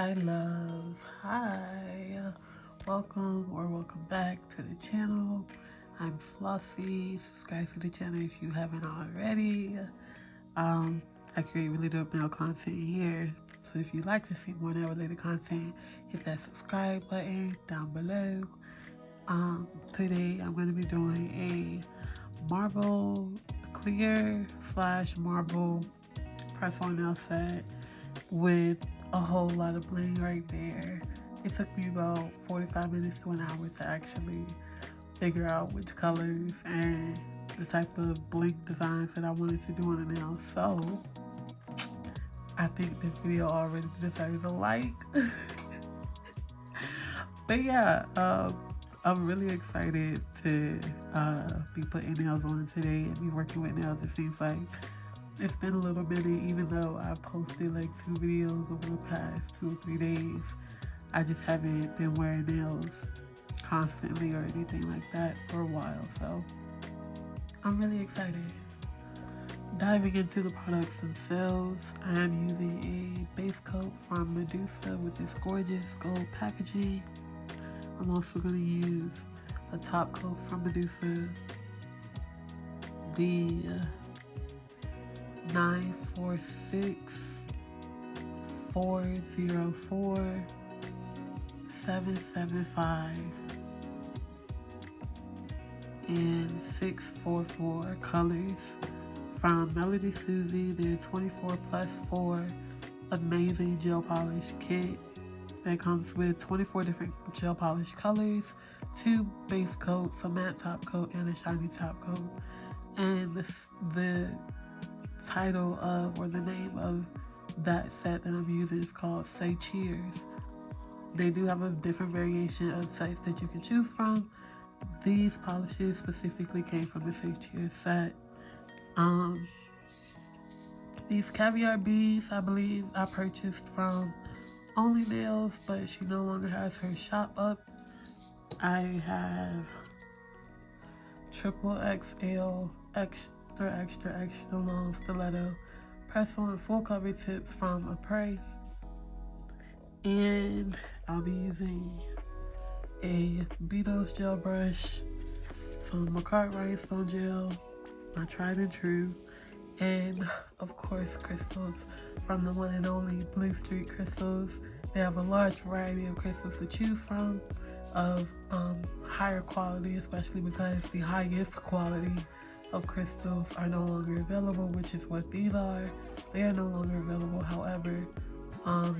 Hi loves, hi, welcome back to the channel. I'm Flossy. Subscribe to the channel if you haven't already. I create really dope nail content here, so if you'd like to see more nail related content, hit that subscribe button down below. Today I'm going to be doing a marble clear / marble press-on nail set with a whole lot of bling right there. It took me about 45 minutes to an hour to actually figure out which colors and the type of bling designs that I wanted to do on the nail. So I think this video already deserves a like. But yeah, I'm really excited to be putting nails on today and be working with nails. It seems like it's been a little minute, even though I posted like 2 videos over the past 2 or 3 days. I just haven't been wearing nails constantly or anything like that for a while, so I'm really excited. Diving into the products themselves, I'm using a base coat from Medusa with this gorgeous gold packaging. I'm also going to use a top coat from Medusa, the 946 404 775 and 644 colors from Melody Susie. Their 24+4 amazing gel polish kit that comes with 24 different gel polish colors, 2 base coats, a matte top coat, and a shiny top coat. And the title of, or the name of that set that I'm using is called Say Cheers. They do have a different variation of sets that you can choose from. These polishes specifically came from the Say Cheers set. These caviar beads, I believe I purchased from Only Nails, but she no longer has her shop up. I have Xxl extra long stiletto press-on full cover tips from Apres, and I'll be using a Beatles gel brush, some McCart rhinestone gel, my tried and true, and of course crystals from the one and only Blue Street Crystals. They have a large variety of crystals to choose from of higher quality, especially because the highest quality of crystals are no longer available, which is what these are. They are no longer available. However,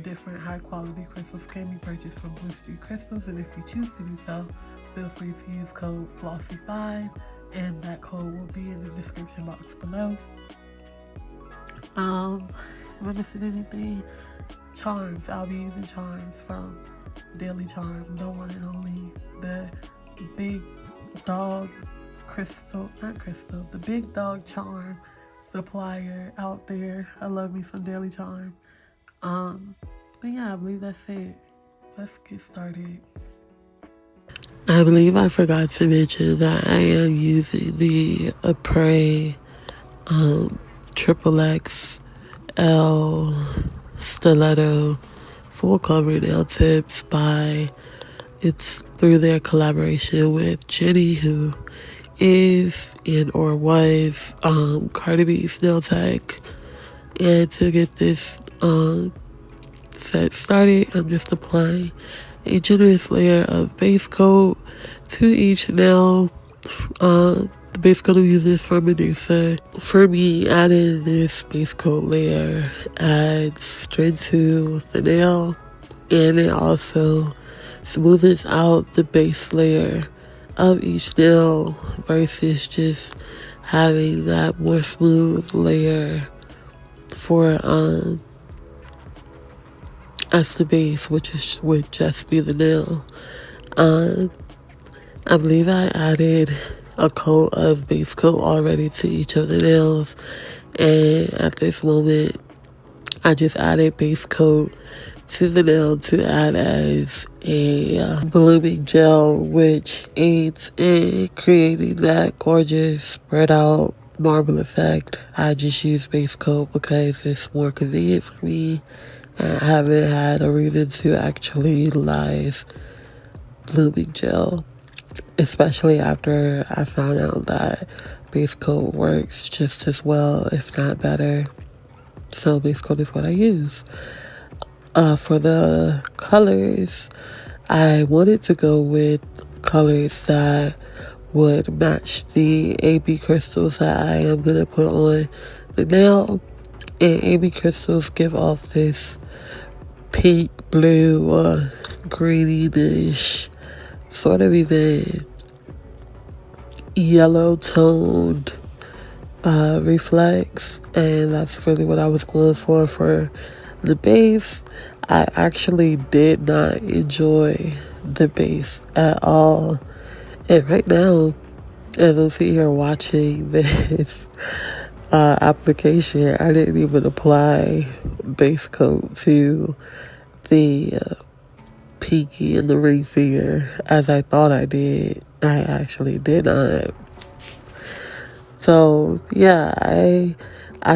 different high quality crystals can be purchased from Blue Street Crystals, and if you choose to do so, feel free to use code FLOSSY5, and that code will be in the description box below. Am I missing anything? Charms. I'll be using charms from Daily Charm, the one and only, the big dog the big dog charm supplier out there. I love me some Daily Charm. But yeah, I believe that's it. Let's get started. I believe I forgot to mention that I am using the Apres Xxl Stiletto full cover nail tips it's through their collaboration with Jenny, who is and or was Cardi B's nail tech. And to get this set started, I'm just applying a generous layer of base coat to each nail. The base coat I'm using is from Medusa. For me, adding this base coat layer adds strength to the nail, and it also smooths out the base layer of each nail versus just having that more smooth layer for as the base, which would just be the nail. I believe I added a coat of base coat already to each of the nails, and at this moment I just added base coat to the nail to add as a blooming gel, which aids in creating that gorgeous spread out marble effect. I just use base coat because it's more convenient for me I haven't had a reason to actually utilize blooming gel, especially after I found out that base coat works just as well, if not better. So base coat is what I use. For the colors, I wanted to go with colors that would match the AB crystals that I am going to put on the nail. And AB crystals give off this pink, blue, greenish, sort of even yellow toned reflex, and that's really what I was going for the base. I actually did not enjoy the base at all, and right now, as I'm sitting here watching this application, I didn't even apply base coat to the pinky and the ring finger as I thought I did. I actually did not. So yeah, I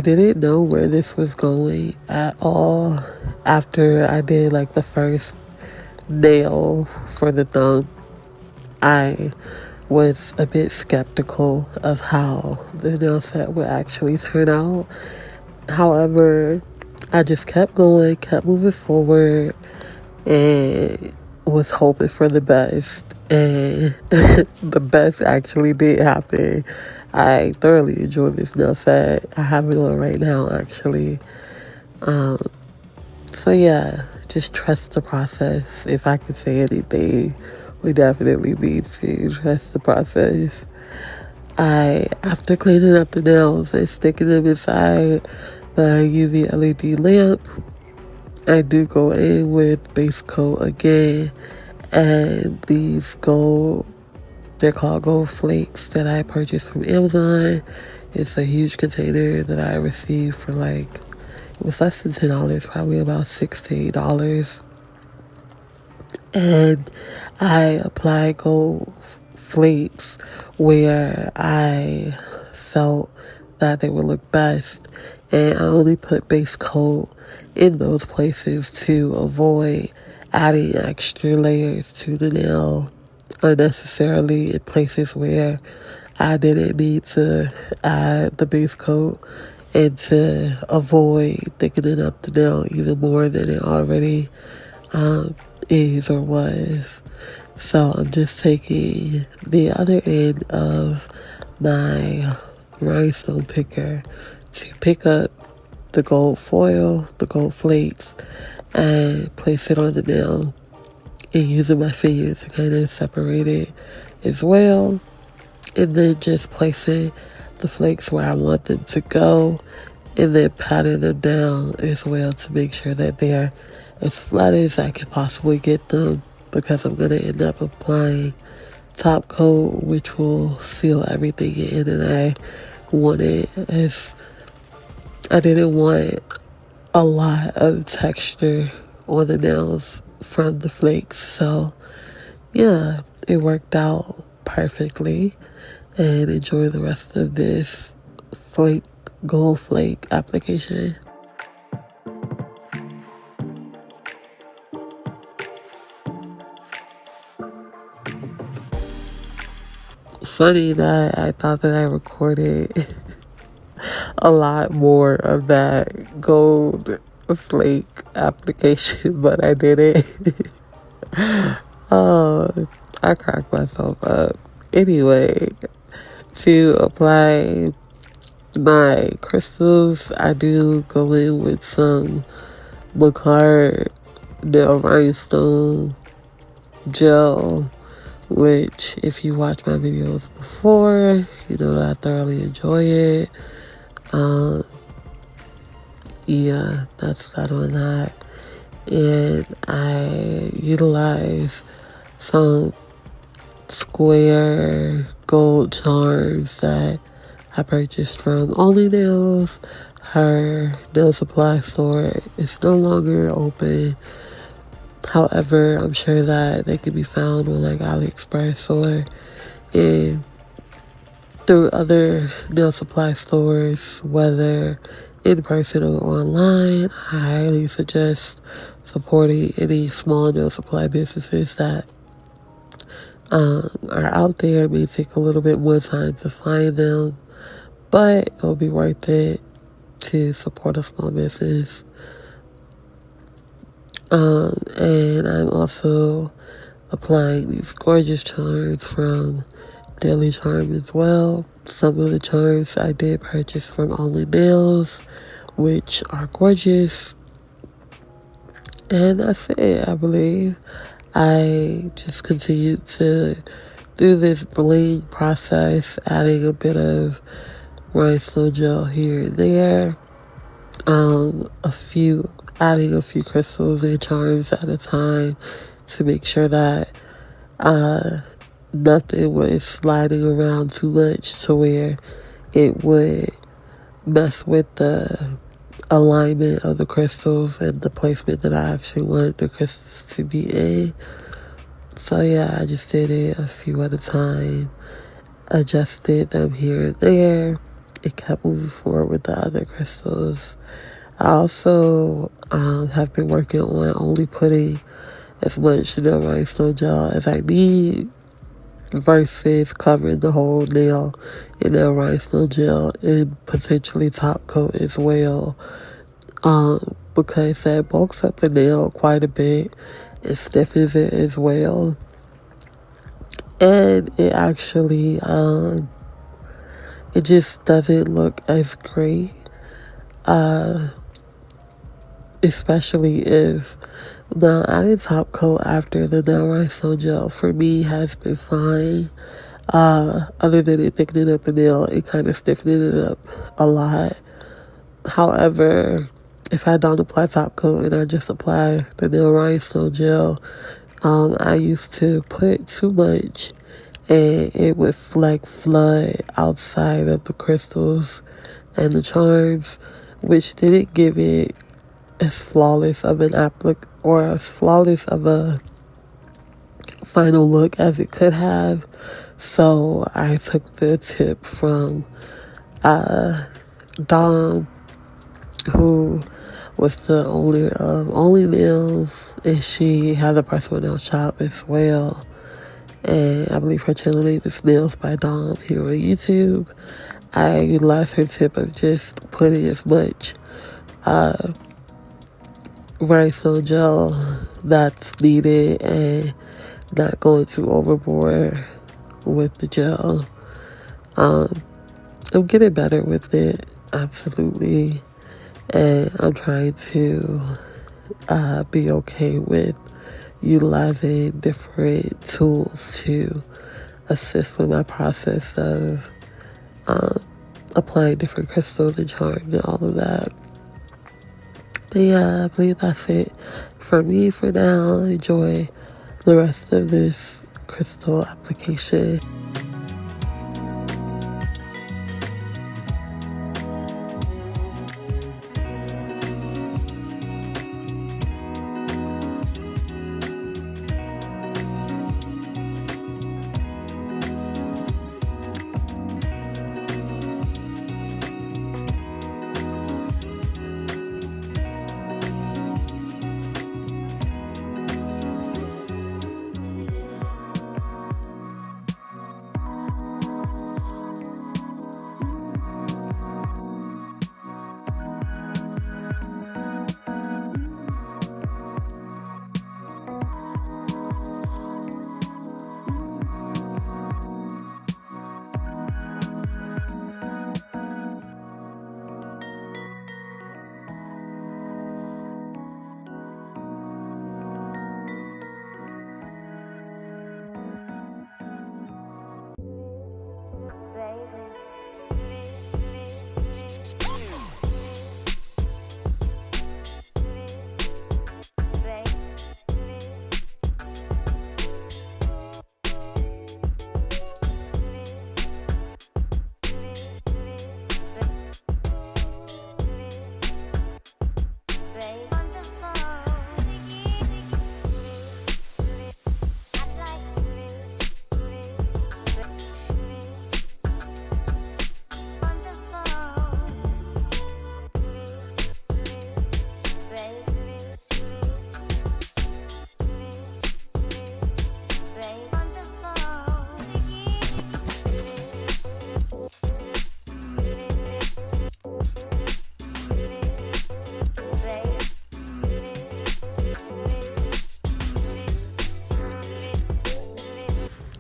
didn't know where this was going at all after I did like the first nail for the thumb. I was a bit skeptical of how the nail set would actually turn out. However, I just kept going, kept moving forward, and was hoping for the best. And the best actually did happen. I thoroughly enjoyed this nail set. I have it on right now, actually. So yeah, just trust the process. If I could say anything, we definitely need to trust the process. After cleaning up the nails and sticking them inside the UV LED lamp, I do go in with base coat again, and these they're called gold flakes that I purchased from Amazon. It's a huge container that I received for it was less than $10, probably about $16. And I applied gold flakes where I felt that they would look best. And I only put base coat in those places to avoid adding extra layers to the nail unnecessarily in places where I didn't need to add the base coat, and to avoid thickening up the nail even more than it already is or was. So I'm just taking the other end of my rhinestone picker to pick up the gold foil, the gold flakes, and place it on the nail, and using my fingers to kind of separate it as well. And then just placing the flakes where I want them to go, and then patting them down as well to make sure that they're as flat as I can possibly get them, because I'm going to end up applying top coat, which will seal everything in, and I didn't want a lot of texture on the nails from the flakes. So yeah, it worked out perfectly, and enjoy the rest of this gold flake application. Funny that I thought that I recorded a lot more of that gold flake application, but I didn't. Oh, I cracked myself up. Anyway, to apply my crystals, I do go in with some Macard nail rhinestone gel, which if you watch my videos before, you know that I thoroughly enjoy it. Yeah, that's that on that. And I utilize some square gold charms that I purchased from Only Nails. Her nail supply store is no longer open. However, I'm sure that they can be found on AliExpress or through other nail supply stores, whether in person or online. I highly suggest supporting any small nail supply businesses that are out there. It may take a little bit more time to find them, but it'll be worth it to support a small business. And I'm also applying these gorgeous charms from Daily Charm as well. Some of the charms I did purchase from Only Nails, which are gorgeous. And that's it, I believe. I just continued to do this Bling process, adding a bit of rhinestone gel here and there. Adding a few crystals and charms at a time to make sure that nothing was sliding around too much to where it would mess with the alignment of the crystals and the placement that I actually wanted the crystals to be in. So yeah, I just did it a few at a time, adjusted them here and there. It kept moving forward with the other crystals. I also have been working on only putting as much nail rhinestone gel as I need versus covering the whole nail in nail rhinestone gel and potentially top coat as well, because that bulks up the nail quite a bit. It stiffens it as well, and it actually it just doesn't look as great, especially if now adding top coat after the nail rhinestone gel for me has been fine. Other than it thickening up the nail, it kind of stiffening it up a lot. However, if I don't apply top coat and I just apply the nail rhinestone gel, I used to put too much and it would flood outside of the crystals and the charms, which didn't give it as flawless of an or as flawless of a final look as it could have. So I took the tip from Dom, who was the owner of Only Nails, and she has a personal nail shop as well. And I believe her channel name is Nails by Dom here on YouTube. I utilized her tip of just putting as much rhinestone gel that's needed and not going too overboard with the gel. I'm getting better with it, absolutely, and I'm trying to be okay with utilizing different tools to assist with my process of applying different crystals and charms and all of that. But yeah, I believe that's it for me for now. Enjoy the rest of this crystal application.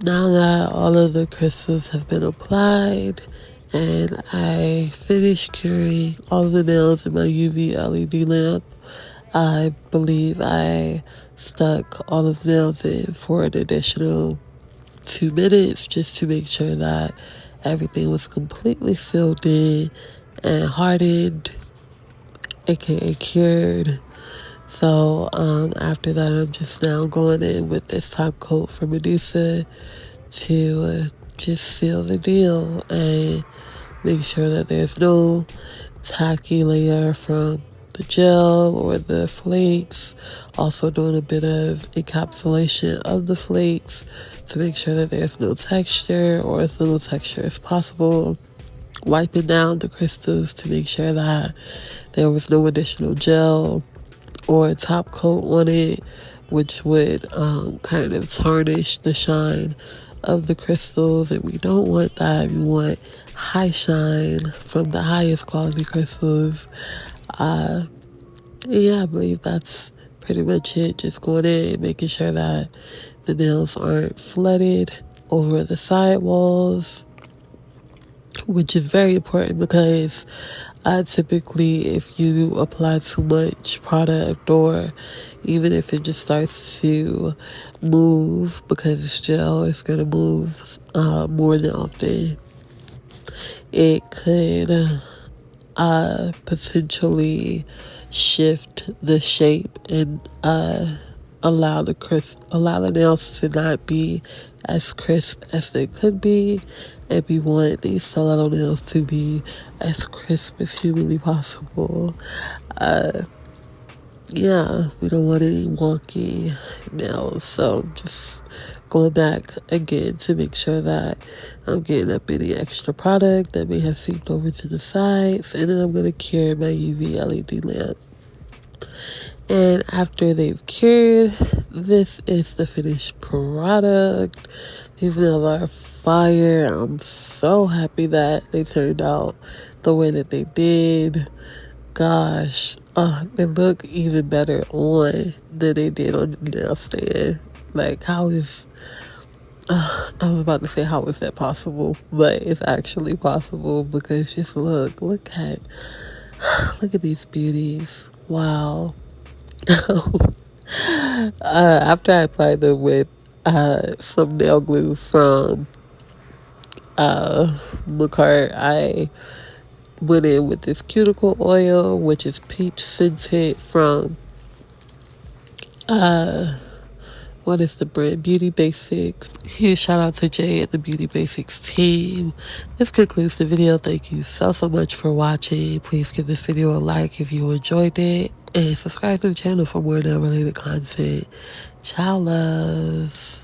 Now that all of the crystals have been applied and I finished curing all of the nails in my UV LED lamp, I believe I stuck all of the nails in for an additional 2 minutes just to make sure that everything was completely sealed in and hardened, aka cured. So after that, I'm just now going in with this top coat from Medusa to just seal the deal and make sure that there's no tacky layer from the gel or the flakes. Also doing a bit of encapsulation of the flakes to make sure that there's no texture or as little texture as possible. Wiping down the crystals to make sure that there was no additional gel or a top coat on it, which would kind of tarnish the shine of the crystals, and we don't want that. We want high shine from the highest quality crystals. Yeah, I believe that's pretty much it. Just going in, making sure that the nails aren't flooded over the sidewalls, which is very important because typically if you apply too much product or even if it just starts to move because it's gel, it's going to move more than often. It could potentially shift the shape and allow the nails to not be as crisp as they could be, and we want these stiletto nails to be as crisp as humanly possible. Yeah, we don't want any wonky nails, so just going back again to make sure that I'm getting up any extra product that may have seeped over to the sides, and then I'm going to cure my UV LED lamp. And after they've cured, this is the finished product. These nails are fire. I'm so happy that they turned out the way that they did. Gosh, they look even better on than they did on the nail stand. Like, I was about to say, how is that possible? But it's actually possible because just look at these beauties. Wow. After I applied them with some nail glue from Macart, I went in with this cuticle oil, which is peach scented from what is the brand? Beauty Basics. Huge shout out to Jay and the Beauty Basics team. This concludes the video. Thank you so much for watching. Please give this video a like if you enjoyed it, and subscribe to the channel for more nail related content. Ciao, loves.